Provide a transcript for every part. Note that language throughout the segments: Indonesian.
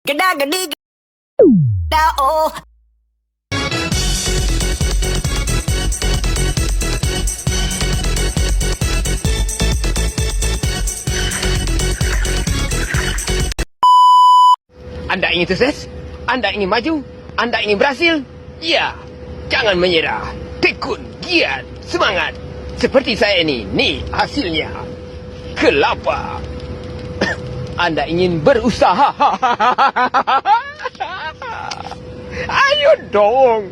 Geda gedi geda oh. Anda ingin sukses? Anda ingin maju? Anda ingin berhasil? Ya, jangan menyerah. Tekun, giat, semangat. Seperti saya ini, nih hasilnya. Kelapa. Anda ingin berusaha? Ayo dong.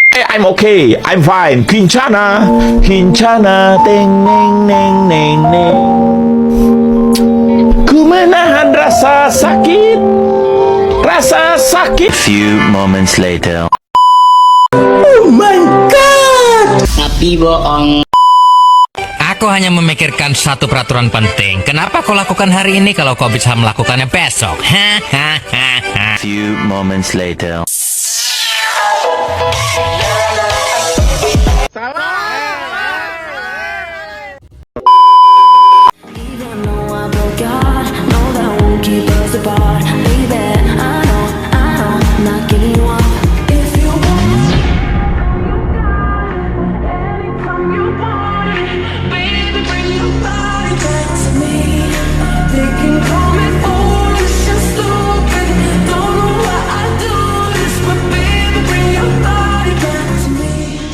Hey, I'm okay. I'm fine. Kincana. Kincana. Teng, neng, neng, neng, neng. Ku menahan rasa sakit. Rasa sakit. Few moments later. Oh my God. Tapi bohong. Aku hanya memikirkan satu peraturan penting. Kenapa kau lakukan hari ini kalau kau bisa melakukannya besok? Few moments later. Even though I'm a god, know that won't keep us apart. Baby, I know, not giving you up. If you want, anytime you want it, baby, bring your body back to me. They can call me foolish and stupid, don't know why I do this, but baby, bring your body back to me.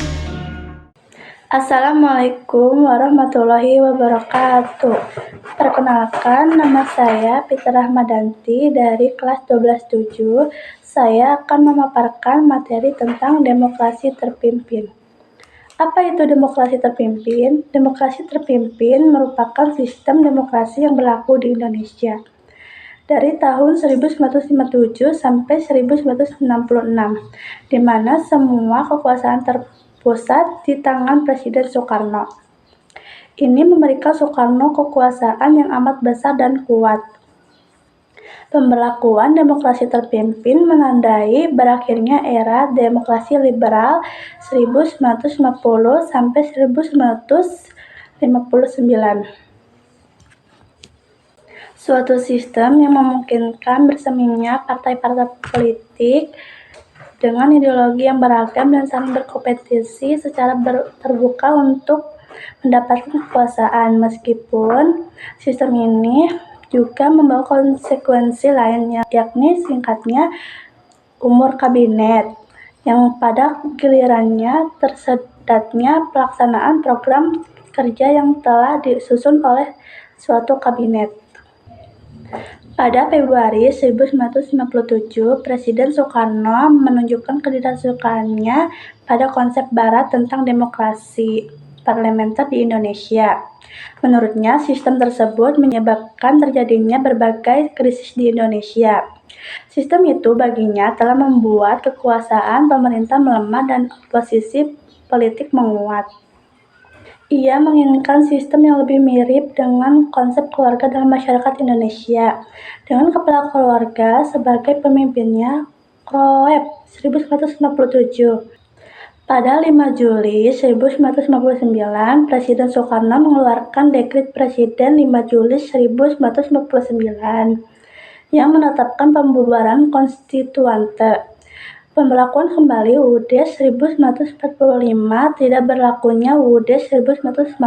Assalamualaikum warahmatullahi wabarakatuh. Perkenalkan, nama saya Fitri Rahmadanti dari kelas 12-7. Saya akan memaparkan materi tentang demokrasi terpimpin. Apa itu demokrasi terpimpin? Demokrasi terpimpin merupakan sistem demokrasi yang berlaku di Indonesia dari tahun 1957 sampai 1966, di mana semua kekuasaan terpusat di tangan Presiden Soekarno. Ini memberikan Soekarno kekuasaan yang amat besar dan kuat. Pemberlakuan demokrasi terpimpin menandai berakhirnya era demokrasi liberal 1950 sampai 1959. Suatu sistem yang memungkinkan berseminya partai-partai politik dengan ideologi yang beragam dan saling berkompetisi secara terbuka untuk mendapatkan kekuasaan. Meskipun sistem ini juga membawa konsekuensi lainnya, yakni singkatnya umur kabinet, yang pada gilirannya tersedatnya pelaksanaan program kerja yang telah disusun oleh suatu kabinet. Pada Februari 1957, Presiden Soekarno menunjukkan ketidaksukaannya pada konsep Barat tentang demokrasi parlementer di Indonesia. Menurutnya, sistem tersebut menyebabkan terjadinya berbagai krisis di Indonesia. Sistem itu baginya telah membuat kekuasaan pemerintah melemah dan posisi politik menguat. Ia menginginkan sistem yang lebih mirip dengan konsep keluarga dalam masyarakat Indonesia, dengan kepala keluarga sebagai pemimpinnya. Kroep 1957. Pada 5 Juli 1959, Presiden Soekarno mengeluarkan Dekret Presiden 5 Juli 1959 yang menetapkan pembubaran konstituante, pemberlakuan kembali UUD 1945, tidak berlakunya UUD 1950,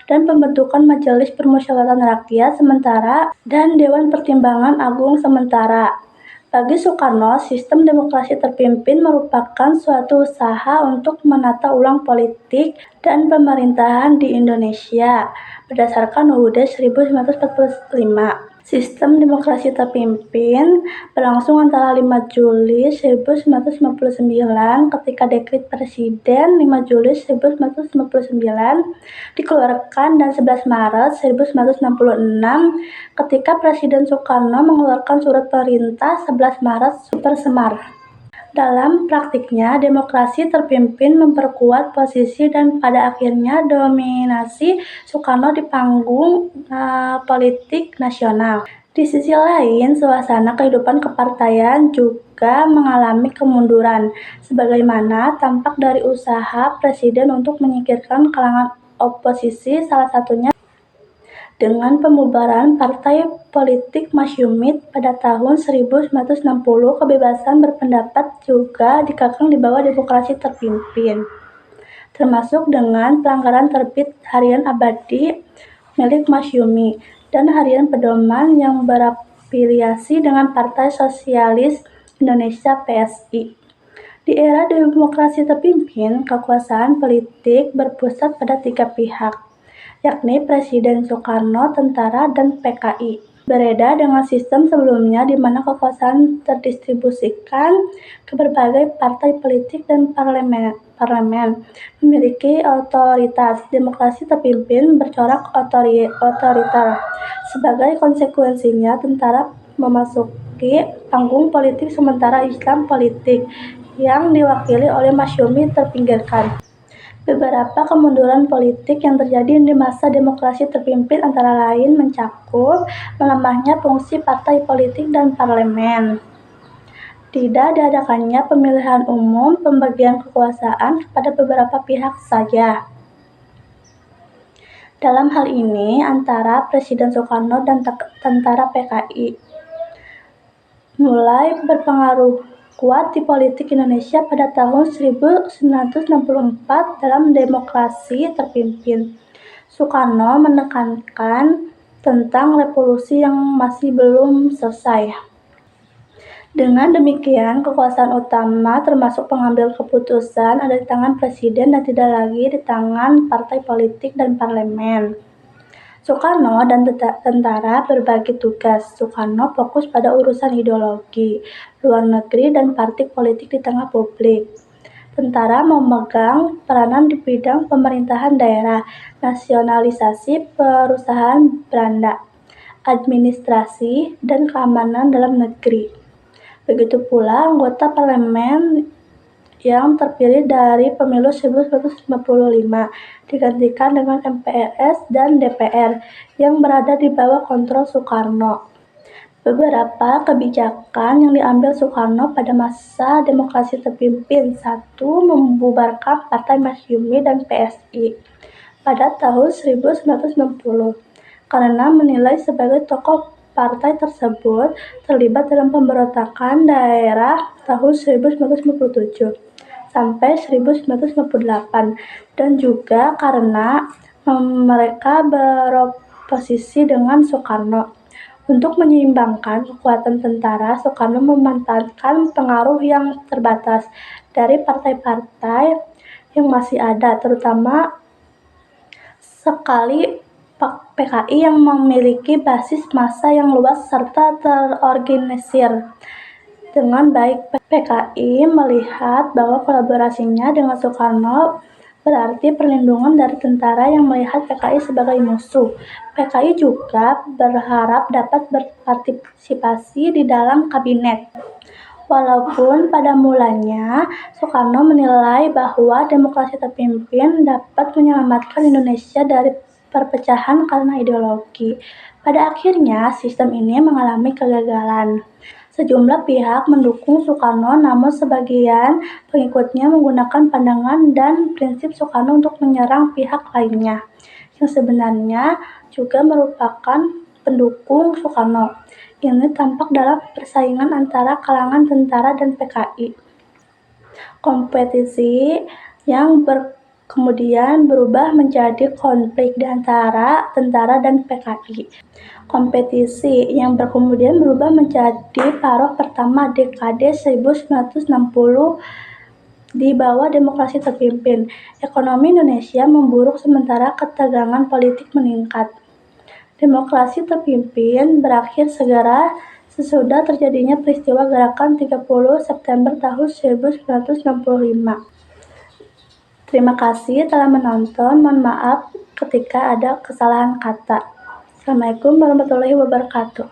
dan pembentukan Majelis Permusyawaratan Rakyat sementara dan Dewan Pertimbangan Agung sementara. Bagi Soekarno, sistem demokrasi terpimpin merupakan suatu usaha untuk menata ulang politik dan pemerintahan di Indonesia berdasarkan UUD 1945. Sistem demokrasi terpimpin berlangsung antara 5 Juli 1959 ketika Dekret Presiden 5 Juli 1959 dikeluarkan dan 11 Maret 1966 ketika Presiden Soekarno mengeluarkan surat perintah 11 Maret Super Semar. Dalam praktiknya, demokrasi terpimpin memperkuat posisi dan pada akhirnya dominasi Soekarno di panggung politik nasional. Di sisi lain, suasana kehidupan kepartaian juga mengalami kemunduran, sebagaimana tampak dari usaha Presiden untuk menyingkirkan kalangan oposisi, salah satunya Dengan pembubaran Partai Politik Masyumi pada tahun 1960, kebebasan berpendapat juga dikekang di bawah demokrasi terpimpin, termasuk dengan pelanggaran terbit harian abadi milik Masyumi dan harian pedoman yang berafiliasi dengan Partai Sosialis Indonesia (PSI). Di era demokrasi terpimpin, kekuasaan politik berpusat pada 3 pihak, yakni Presiden Soekarno, tentara, dan PKI. Berbeda dengan sistem sebelumnya di mana kekuasaan terdistribusikan ke berbagai partai politik dan parlemen memiliki otoritas. Demokrasi terpimpin bercorak otoriter. Sebagai konsekuensinya, tentara memasuki panggung politik sementara Islam politik yang diwakili oleh Masyumi terpinggirkan. Beberapa kemunduran politik yang terjadi di masa demokrasi terpimpin antara lain mencakup melemahnya fungsi partai politik dan parlemen, tidak diadakannya pemilihan umum, pembagian kekuasaan kepada beberapa pihak saja. Dalam hal ini antara Presiden Soekarno dan tentara PKI mulai berpengaruh kuat di politik Indonesia pada tahun 1964 dalam demokrasi terpimpin. Soekarno menekankan tentang revolusi yang masih belum selesai. Dengan demikian, kekuasaan utama termasuk pengambil keputusan ada di tangan presiden dan tidak lagi di tangan partai politik dan parlemen. Soekarno dan tentara berbagi tugas. Soekarno fokus pada urusan ideologi, luar negeri, dan partai politik di tengah publik. Tentara memegang peranan di bidang pemerintahan daerah, nasionalisasi perusahaan Belanda, administrasi, dan keamanan dalam negeri. Begitu pula anggota parlemen yang terpilih dari pemilu 1955 digantikan dengan MPRS dan DPR yang berada di bawah kontrol Soekarno. Beberapa kebijakan yang diambil Soekarno pada masa demokrasi terpimpin: 1. Membubarkan Partai Masyumi dan PSI pada tahun 1960 karena menilai sebagai tokoh partai tersebut terlibat dalam pemberontakan daerah tahun 1957 sampai 1998 dan juga karena mereka beroposisi dengan Soekarno. Untuk menyeimbangkan kekuatan tentara, Soekarno memanfaatkan pengaruh yang terbatas dari partai-partai yang masih ada, terutama sekali PKI yang memiliki basis massa yang luas serta terorganisir dengan baik. PKI melihat bahwa kolaborasinya dengan Soekarno berarti perlindungan dari tentara yang melihat PKI sebagai musuh. PKI juga berharap dapat berpartisipasi di dalam kabinet. Walaupun pada mulanya Soekarno menilai bahwa demokrasi terpimpin dapat menyelamatkan Indonesia dari perpecahan karena ideologi, pada akhirnya sistem ini mengalami kegagalan. Sejumlah pihak mendukung Soekarno, namun sebagian pengikutnya menggunakan pandangan dan prinsip Soekarno untuk menyerang pihak lainnya, yang sebenarnya juga merupakan pendukung Soekarno. Ini tampak dalam persaingan antara kalangan tentara dan PKI. Kompetisi yang kemudian berubah menjadi konflik di antara tentara dan PKI. Kompetisi yang kemudian berubah menjadi paruh pertama dekade 1960 di bawah demokrasi terpimpin. Ekonomi Indonesia memburuk sementara ketegangan politik meningkat. Demokrasi terpimpin berakhir segera sesudah terjadinya peristiwa gerakan 30 September tahun 1965. Terima kasih telah menonton. Mohon maaf ketika ada kesalahan kata. Assalamualaikum warahmatullahi wabarakatuh.